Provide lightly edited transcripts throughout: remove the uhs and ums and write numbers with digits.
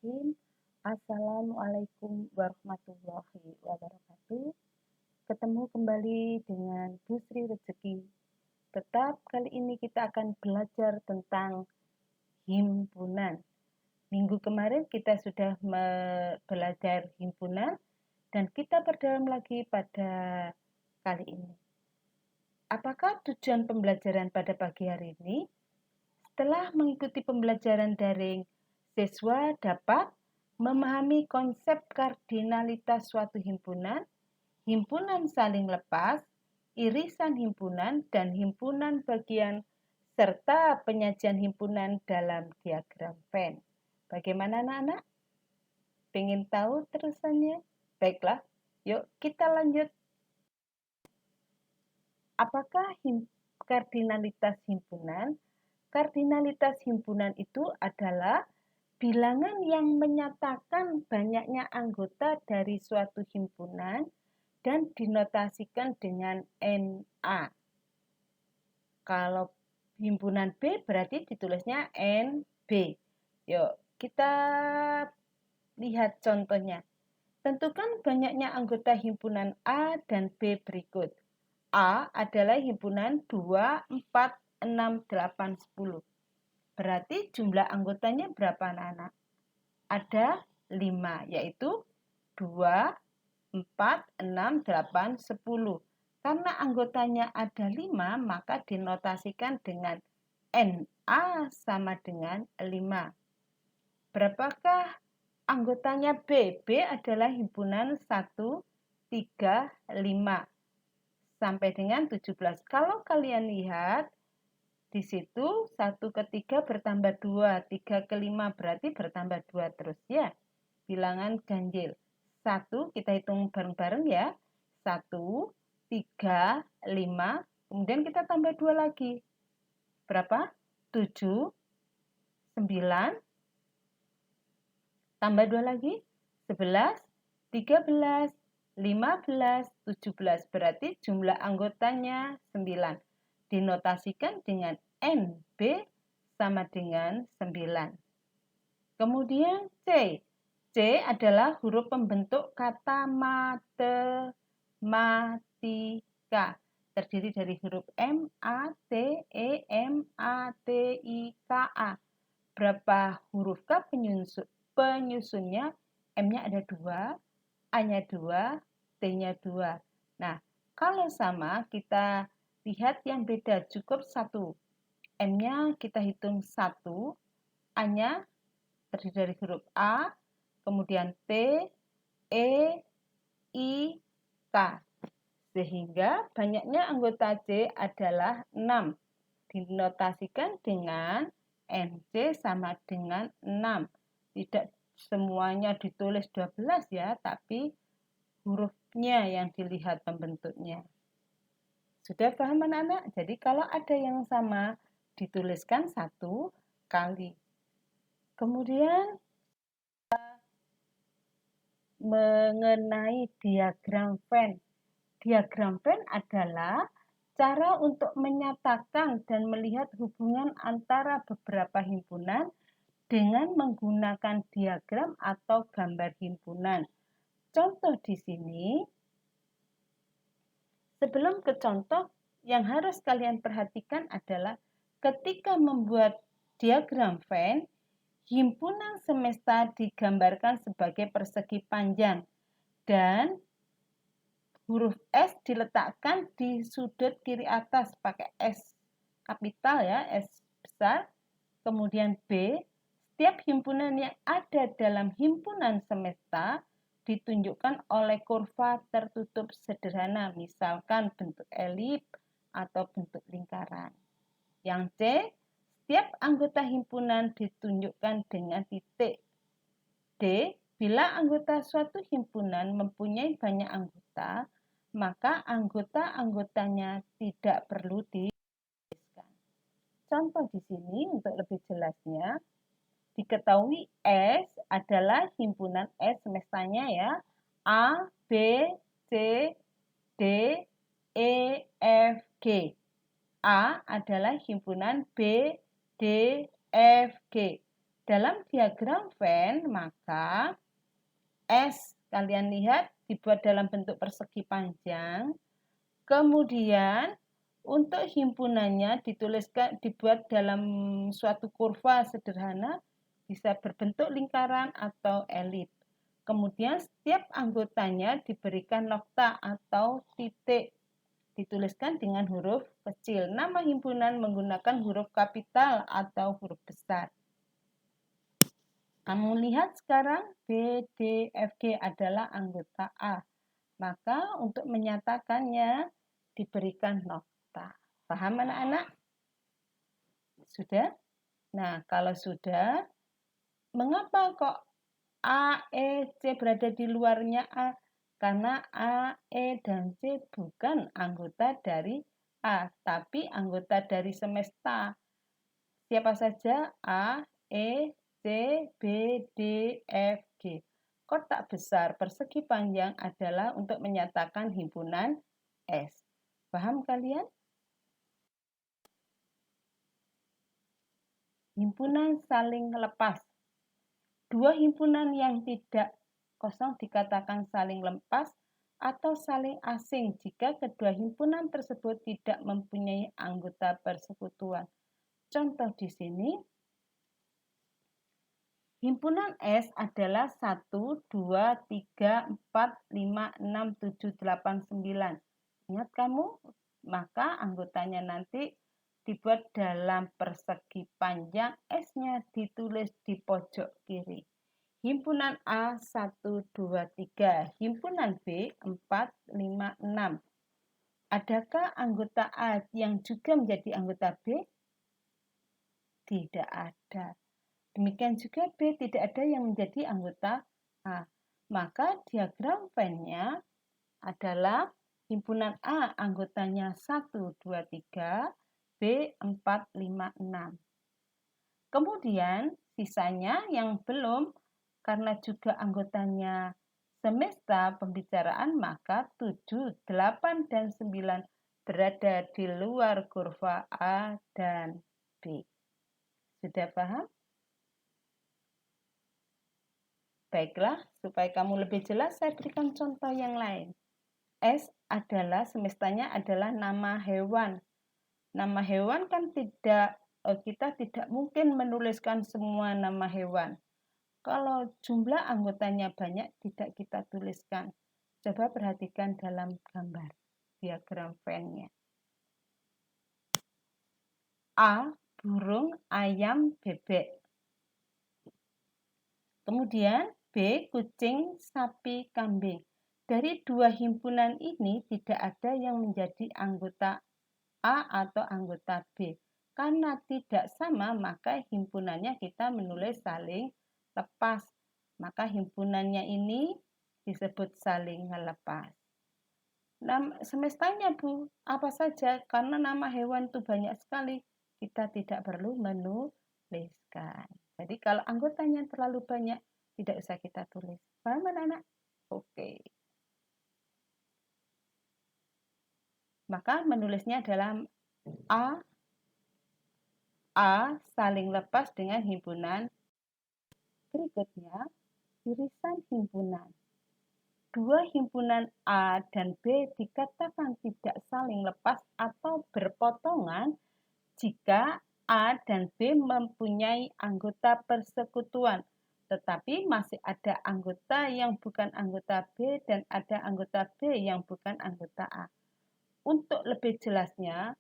Bismillahirrahmanirrahim. Assalamualaikum warahmatullahi wabarakatuh. Ketemu kembali dengan Bu Sri Rezeki. Tetap kali ini kita akan belajar tentang himpunan. Minggu kemarin kita sudah belajar himpunan dan kita berdalam lagi pada kali ini. Apakah tujuan pembelajaran pada pagi hari ini? Setelah mengikuti pembelajaran daring, siswa dapat memahami konsep kardinalitas suatu himpunan, himpunan saling lepas, irisan himpunan, dan himpunan bagian, serta penyajian himpunan dalam diagram Venn. Bagaimana anak-anak? Pengen tahu terusannya? Baiklah, yuk kita lanjut. Apakah kardinalitas himpunan? Kardinalitas himpunan itu adalah bilangan yang menyatakan banyaknya anggota dari suatu himpunan dan dinotasikan dengan NA. Kalau himpunan B berarti ditulisnya NB. Yuk, kita lihat contohnya. Tentukan banyaknya anggota himpunan A dan B berikut. A adalah himpunan 2, 4, 6, 8, 10. Berarti jumlah anggotanya berapa anak-anak? Ada 5, yaitu 2, 4, 6, 8, 10. Karena anggotanya ada 5, maka dinotasikan dengan NA sama dengan 5. Berapakah anggotanya B? B adalah himpunan 1, 3, 5 sampai dengan 17. Kalau kalian lihat di situ 1 ke 3 bertambah 2, 3 ke 5 berarti bertambah 2 terus ya. Bilangan ganjil. 1 kita hitung bareng-bareng ya. 1, 3, 5, kemudian kita tambah 2 lagi. Berapa? 7, 9, tambah 2 lagi, 11, 13, 15, 17. Berarti jumlah anggotanya 9. Dinotasikan dengan NB sama dengan 9. Kemudian C. C adalah huruf pembentuk kata matematika. Terdiri dari huruf M, A, T, E, M, A, T, I, K, A. Berapa hurufkah penyusunnya? M-nya ada 2, A-nya 2, T-nya 2. Nah, kalau sama kita lihat yang beda, cukup 1. M-nya kita hitung 1, A-nya terdiri dari huruf A, kemudian T, E, I, K. Sehingga banyaknya anggota C adalah 6. Dinotasikan dengan NC sama dengan 6. Tidak semuanya ditulis 12 ya, tapi hurufnya yang dilihat pembentuknya. Sudah paham anak-anak? Jadi kalau ada yang sama, dituliskan 1 kali. Kemudian mengenai diagram Venn. Diagram Venn adalah cara untuk menyatakan dan melihat hubungan antara beberapa himpunan dengan menggunakan diagram atau gambar himpunan. Contoh di sini, sebelum ke contoh, yang harus kalian perhatikan adalah ketika membuat diagram Venn, himpunan semesta digambarkan sebagai persegi panjang dan huruf S diletakkan di sudut kiri atas pakai S kapital ya, S besar. Kemudian B, setiap himpunan yang ada dalam himpunan semesta ditunjukkan oleh kurva tertutup sederhana, misalkan bentuk elip atau bentuk lingkaran. Yang C, setiap anggota himpunan ditunjukkan dengan titik. D, bila anggota suatu himpunan mempunyai banyak anggota, maka anggota-anggotanya tidak perlu dituliskan. Contoh di sini untuk lebih jelasnya, diketahui S adalah himpunan S semestanya ya, A, B, C, D, E, F, G. A adalah himpunan B, D, F, G. Dalam diagram Venn, maka S, kalian lihat, dibuat dalam bentuk persegi panjang. Kemudian, untuk himpunannya dibuat dalam suatu kurva sederhana, bisa berbentuk lingkaran atau elip. Kemudian, setiap anggotanya diberikan nokta atau titik. Dituliskan dengan huruf kecil. Nama himpunan menggunakan huruf kapital atau huruf besar. Kamu lihat sekarang B, D, F, G adalah anggota A. Maka untuk menyatakannya diberikan nokta. Paham anak-anak? Sudah? Nah, kalau sudah, mengapa kok A, E, C berada di luarnya A? Karena A, E, dan C bukan anggota dari A, tapi anggota dari semesta. Siapa saja? A, E, C, B, D, F, G. Kotak besar persegi panjang adalah untuk menyatakan himpunan S. Paham kalian? Himpunan saling lepas. Dua himpunan yang tidak kosong dikatakan saling lepas atau saling asing jika kedua himpunan tersebut tidak mempunyai anggota persekutuan. Contoh di sini, himpunan S adalah 1, 2, 3, 4, 5, 6, 7, 8, 9. Ingat kamu? Maka anggotanya nanti dibuat dalam persegi panjang, S-nya ditulis di pojok kiri. Himpunan A 1, 2, 3. Himpunan B 4, 5, 6. Adakah anggota A yang juga menjadi anggota B? Tidak ada. Demikian juga B tidak ada yang menjadi anggota A. Maka diagram Venn-nya adalah himpunan A anggotanya 1, 2, 3, B 4, 5, 6. Kemudian sisanya yang belum, karena juga anggotanya semesta pembicaraan, maka 7, 8, dan 9 berada di luar kurva A dan B. Sudah paham? Baiklah, supaya kamu lebih jelas, saya berikan contoh yang lain. S adalah, semestanya adalah nama hewan. Nama hewan kan kita tidak mungkin menuliskan semua nama hewan. Kalau jumlah anggotanya banyak, tidak kita tuliskan. Coba perhatikan dalam gambar diagram Venn-nya. A, burung, ayam, bebek. Kemudian B, kucing, sapi, kambing. Dari dua himpunan ini tidak ada yang menjadi anggota A atau anggota B. Karena tidak sama, maka himpunannya kita menulis saling lepas. Maka himpunannya ini disebut saling lepas. Semestanya Bu, apa saja? Karena nama hewan itu banyak sekali, kita tidak perlu menuliskan. Jadi kalau anggotanya terlalu banyak, tidak usah kita tulis. Paham anak-anak? Oke. Maka menulisnya adalah A saling lepas dengan himpunan. Berikutnya, irisan himpunan. Dua himpunan A dan B dikatakan tidak saling lepas atau berpotongan jika A dan B mempunyai anggota persekutuan, tetapi masih ada anggota yang bukan anggota B dan ada anggota B yang bukan anggota A. Untuk lebih jelasnya,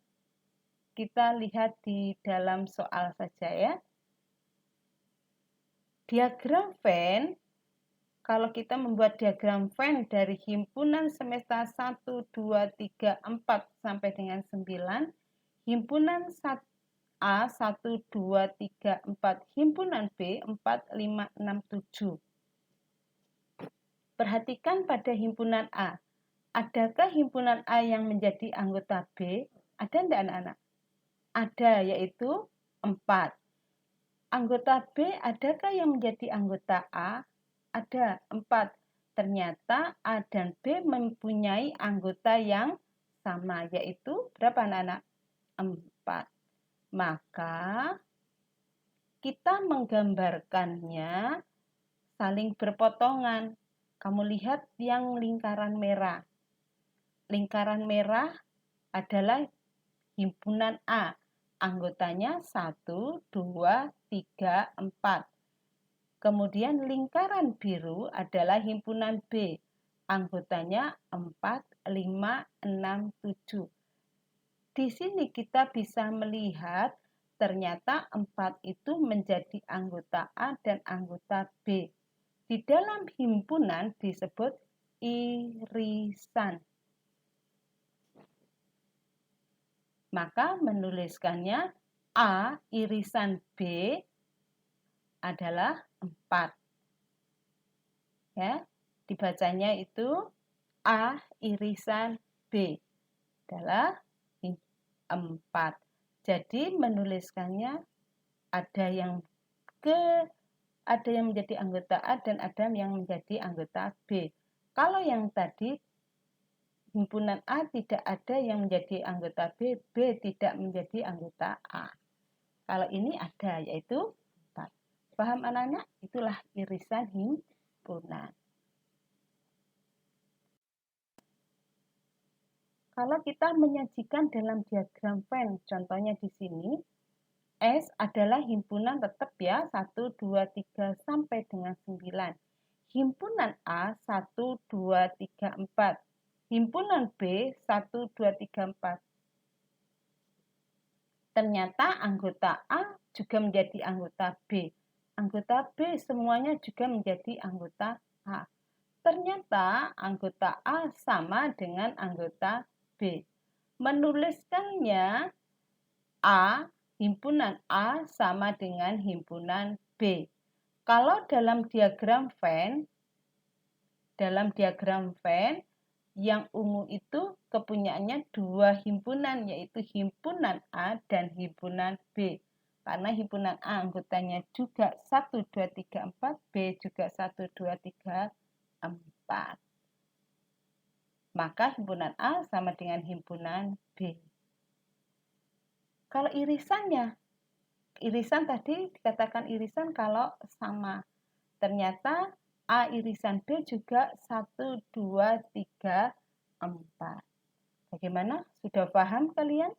kita lihat di dalam soal saja ya. Diagram Venn, kalau kita membuat diagram Venn dari himpunan semesta 1, 2, 3, 4 sampai dengan 9, himpunan A 1, 2, 3, 4, himpunan B 4, 5, 6, 7. Perhatikan pada himpunan A. Adakah himpunan A yang menjadi anggota B? Ada enggak anak-anak? Ada, yaitu 4. Anggota B adakah yang menjadi anggota A? Ada 4. Ternyata A dan B mempunyai anggota yang sama, yaitu berapa anak-anak? 4. Maka kita menggambarkannya saling berpotongan. Kamu lihat yang lingkaran merah. Lingkaran merah adalah himpunan A. Anggotanya 1, 2, 3, 4. Kemudian lingkaran biru adalah himpunan B. Anggotanya 4, 5, 6, 7. Di sini kita bisa melihat ternyata 4 itu menjadi anggota A dan anggota B. Di dalam himpunan disebut irisan. Maka menuliskannya A irisan B adalah 4. Ya, dibacanya itu A irisan B adalah 4. Jadi menuliskannya ada yang menjadi anggota A dan ada yang menjadi anggota B. Kalau yang tadi himpunan A tidak ada yang menjadi anggota B, B tidak menjadi anggota A. Kalau ini ada, yaitu 4. Paham anak-anak? Itulah irisan himpunan. Kalau kita menyajikan dalam diagram Venn, contohnya di sini, S adalah himpunan tetap ya, 1, 2, 3, sampai dengan 9. Himpunan A, 1, 2, 3, 4. Himpunan B, 1, 2, 3, 4. Ternyata anggota A juga menjadi anggota B. Anggota B semuanya juga menjadi anggota A. Ternyata anggota A sama dengan anggota B. Menuliskannya A, himpunan A sama dengan himpunan B. Kalau dalam diagram Venn, yang ungu itu kepunyaannya 2 himpunan, yaitu himpunan A dan himpunan B. Karena himpunan A anggotanya juga 1, 2, 3, 4, B juga 1, 2, 3, 4. Maka himpunan A sama dengan himpunan B. Kalau irisannya, irisan tadi dikatakan irisan kalau sama. Ternyata A irisan B juga 1, 2, 3, 4. Bagaimana? Sudah paham kalian?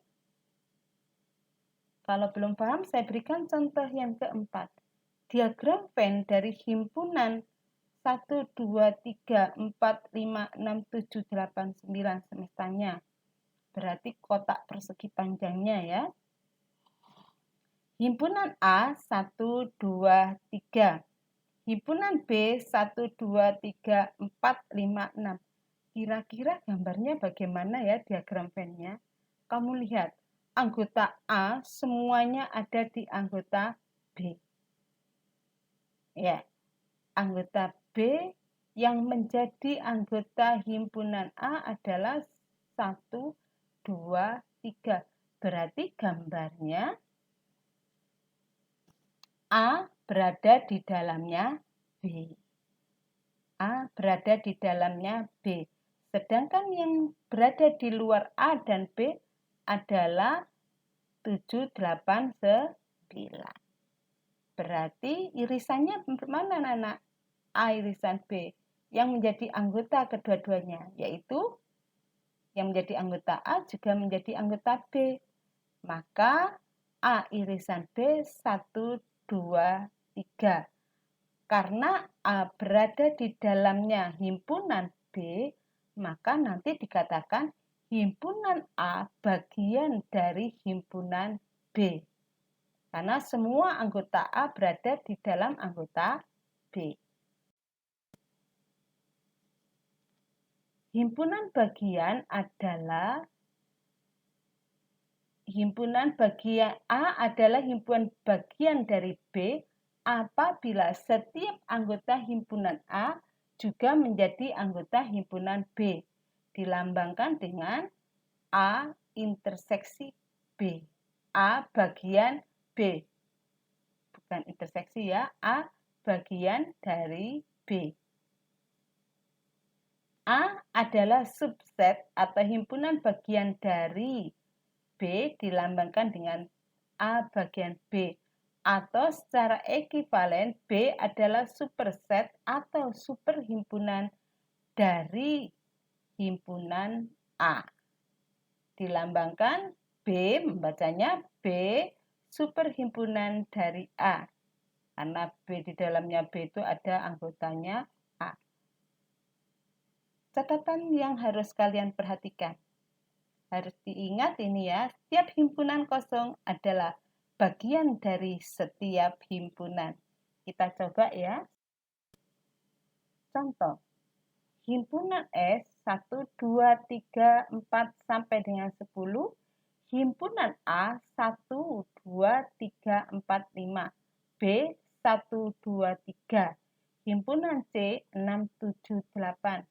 Kalau belum paham, saya berikan contoh yang keempat. Diagram Venn dari himpunan 1, 2, 3, 4, 5, 6, 7, 8, 9 semestanya. Berarti kotak persegi panjangnya ya. Himpunan A 1, 2, 3. Himpunan B 1, 2, 3, 4, 5, 6. Kira-kira gambarnya bagaimana ya diagram Venn-nya? Kamu lihat, anggota A semuanya ada di anggota B. Ya, anggota B yang menjadi anggota himpunan A adalah 1, 2, 3. Berarti gambarnya A berada di dalamnya B. A berada di dalamnya B. Sedangkan yang berada di luar A dan B adalah 7, 8, 9. Berarti irisannya mana anak? A irisan B. Yang menjadi anggota kedua-duanya, yaitu yang menjadi anggota A juga menjadi anggota B. Maka A irisan B 1, 2, 3. Karena A berada di dalamnya himpunan B, maka nanti dikatakan himpunan A bagian dari himpunan B. Karena semua anggota A berada di dalam anggota B. Himpunan bagian adalah himpunan bagian A adalah himpunan bagian dari B apabila setiap anggota himpunan A juga menjadi anggota himpunan B. Dilambangkan dengan A interseksi B. A bagian B. Bukan interseksi ya, A bagian dari B. A adalah subset atau himpunan bagian dari B dilambangkan dengan A bagian B. Atau secara ekivalen, B adalah superset atau superhimpunan dari himpunan A. Dilambangkan B, membacanya B superhimpunan dari A. Karena B di dalamnya B itu ada anggotanya A. Catatan yang harus kalian perhatikan. Harus diingat ini ya, setiap himpunan kosong adalah bagian dari setiap himpunan. Kita coba ya. Contoh, himpunan S 1, 2, 3, 4 sampai dengan 10. Himpunan A 1, 2, 3, 4, 5. B 1, 2, 3. Himpunan C 6, 7, 8.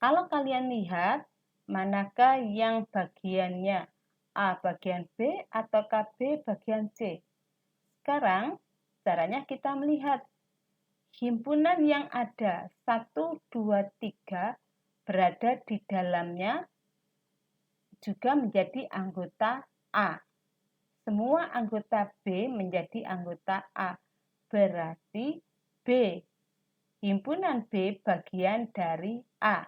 Kalau kalian lihat, manakah yang bagiannya A bagian B ataukah B bagian C? Sekarang caranya kita melihat himpunan yang ada 1, 2, 3 berada di dalamnya juga menjadi anggota A. Semua anggota B menjadi anggota A. Berarti B, himpunan B bagian dari A.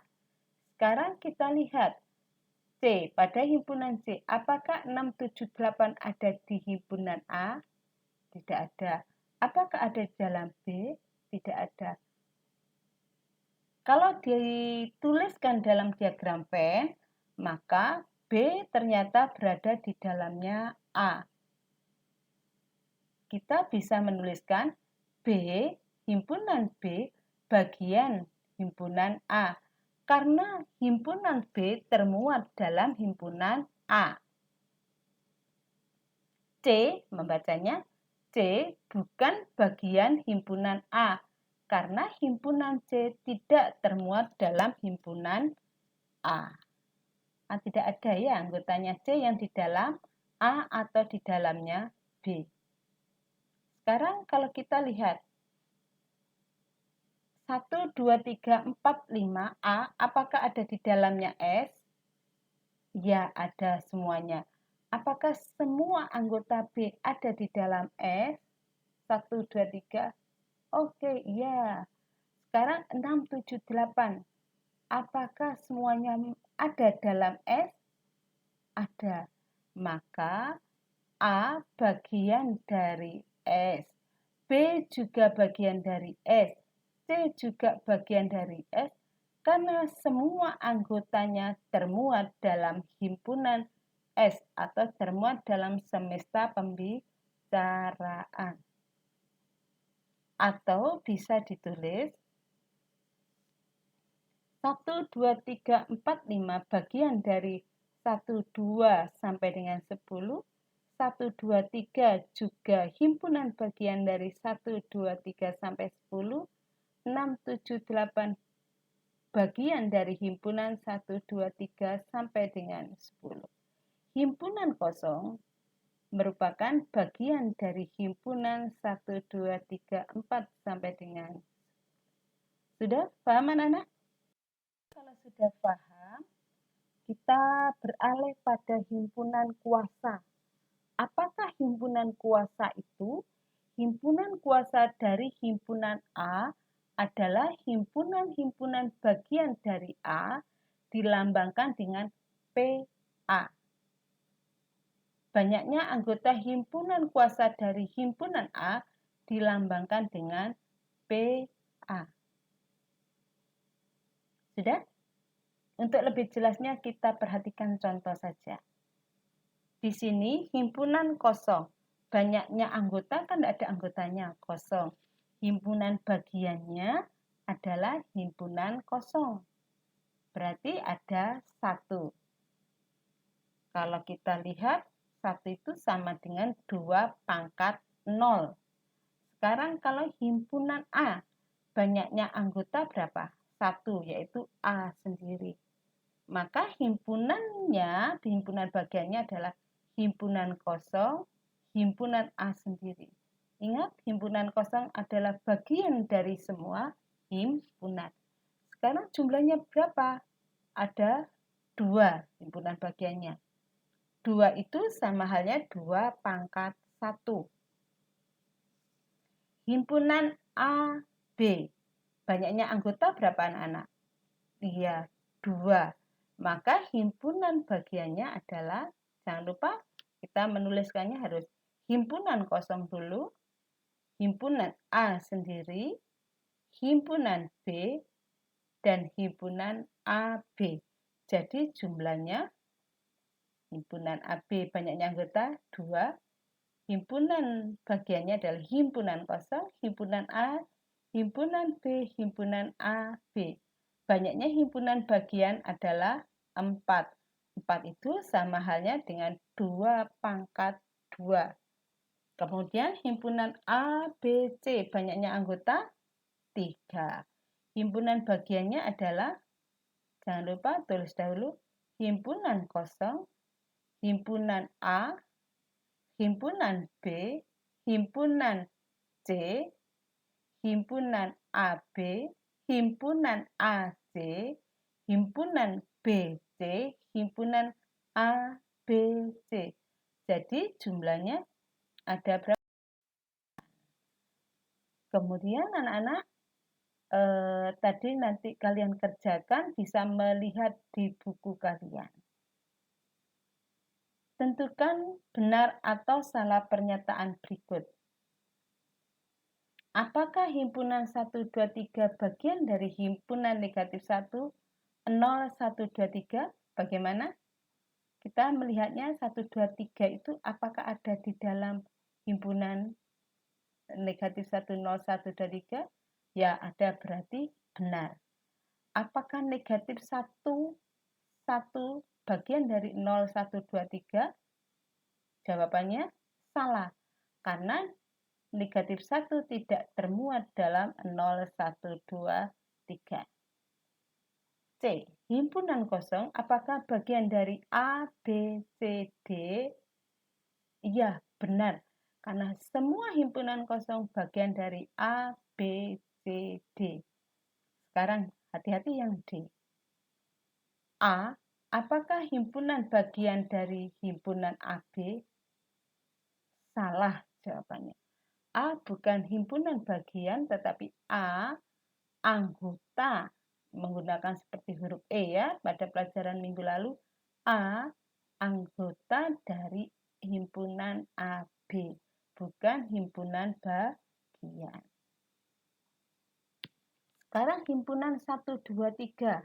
Sekarang kita lihat C, pada himpunan C, apakah 6, 7, 8 ada di himpunan A? Tidak ada. Apakah ada di dalam B? Tidak ada. Kalau dituliskan dalam diagram Venn, maka B ternyata berada di dalamnya A. Kita bisa menuliskan B, himpunan B, bagian himpunan A. Karena himpunan B termuat dalam himpunan A. C, membacanya C bukan bagian himpunan A. Karena himpunan C tidak termuat dalam himpunan A. Tidak ada ya anggotanya C yang di dalam A atau di dalamnya B. Sekarang kalau kita lihat 1, 2, 3, 4, 5 A, apakah ada di dalamnya S? Ya, ada semuanya. Apakah semua anggota B ada di dalam S? 1, 2, 3. Oke, iya. Sekarang 6, 7, 8. Apakah semuanya ada dalam S? Ada. Maka A bagian dari S. B juga bagian dari S. C juga bagian dari S karena semua anggotanya termuat dalam himpunan S atau termuat dalam semesta pembicaraan. Atau bisa ditulis 1, 2, 3, 4, 5 bagian dari 1, 2 sampai dengan 10. 1, 2, 3 juga himpunan bagian dari 1, 2, 3 sampai 10. 6, 7, 8 bagian dari himpunan 1, 2, 3 sampai dengan 10. Himpunan kosong merupakan bagian dari himpunan 1, 2, 3, 4 sampai dengan. Sudah paham anak-anak? Kalau sudah paham, kita beralih pada himpunan kuasa. Apakah himpunan kuasa itu? Himpunan kuasa dari himpunan A adalah himpunan-himpunan bagian dari A dilambangkan dengan PA. Banyaknya anggota himpunan kuasa dari himpunan A dilambangkan dengan PA. Sudah? Untuk lebih jelasnya kita perhatikan contoh saja. Di sini himpunan kosong. Banyaknya anggota kan tidak ada anggotanya, kosong. Himpunan bagiannya adalah himpunan kosong. Berarti ada 1. Kalau kita lihat, 1 itu sama dengan 2 pangkat 0. Sekarang kalau himpunan A, banyaknya anggota berapa? 1, yaitu A sendiri. Maka himpunannya, di himpunan bagiannya adalah himpunan kosong, himpunan A sendiri. Ingat, himpunan kosong adalah bagian dari semua himpunan. Sekarang jumlahnya berapa? Ada 2 himpunan bagiannya. 2 itu sama halnya 2 pangkat 1. Himpunan A, B. Banyaknya anggota berapa anak-anak? Iya, 2. Maka himpunan bagiannya adalah, jangan lupa kita menuliskannya harus himpunan kosong dulu, himpunan A sendiri, himpunan B, dan himpunan AB. Jadi jumlahnya himpunan AB banyaknya anggota 2, himpunan bagiannya adalah himpunan kosong, himpunan A, himpunan B, himpunan AB. Banyaknya himpunan bagian adalah 4. 4 itu sama halnya dengan 2 pangkat 2. Kemudian himpunan A, B, C banyaknya anggota 3. Himpunan bagiannya adalah, jangan lupa tulis dahulu, himpunan kosong, himpunan A, himpunan B, himpunan C, himpunan AB, himpunan AC, himpunan BC, himpunan ABC. Jadi jumlahnya ada berapa? Kemudian anak-anak tadi nanti kalian kerjakan bisa melihat di buku kalian. Tentukan benar atau salah pernyataan berikut. Apakah himpunan 1, 2, 3 bagian dari himpunan negatif 1, 0, 1, 2, 3? Bagaimana? Kita melihatnya 1, 2, 3 itu apakah ada di dalam himpunan negatif 1, 0, 1, 2, 3? Ya, ada, berarti benar. Apakah negatif 1 bagian dari 0, 1, 2, 3? Jawabannya salah, karena negatif 1 tidak termuat dalam 0, 1, 2, 3. C. Himpunan kosong apakah bagian dari A, B, C, D? Iya, benar. Karena semua himpunan kosong bagian dari A, B, C, D. Sekarang hati-hati yang D. A. Apakah himpunan bagian dari himpunan AB? Salah jawabannya. A bukan himpunan bagian, tetapi A anggota. Menggunakan seperti huruf E ya, pada pelajaran minggu lalu. A anggota dari himpunan AB, bukan himpunan bagian. Sekarang himpunan 1, 2, 3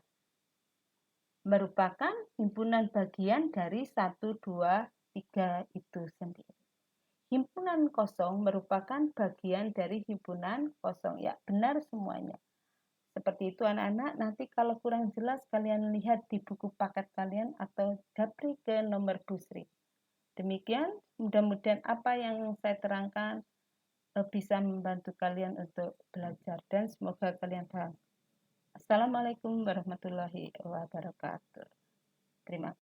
merupakan himpunan bagian dari 1, 2, 3 itu sendiri. Himpunan kosong merupakan bagian dari himpunan kosong. Ya, benar semuanya. Seperti itu anak-anak. Nanti kalau kurang jelas kalian lihat di buku paket kalian atau japri ke nomor Busri. Demikian, mudah-mudahan apa yang saya terangkan bisa membantu kalian untuk belajar dan semoga kalian paham. Assalamualaikum warahmatullahi wabarakatuh. Terima kasih.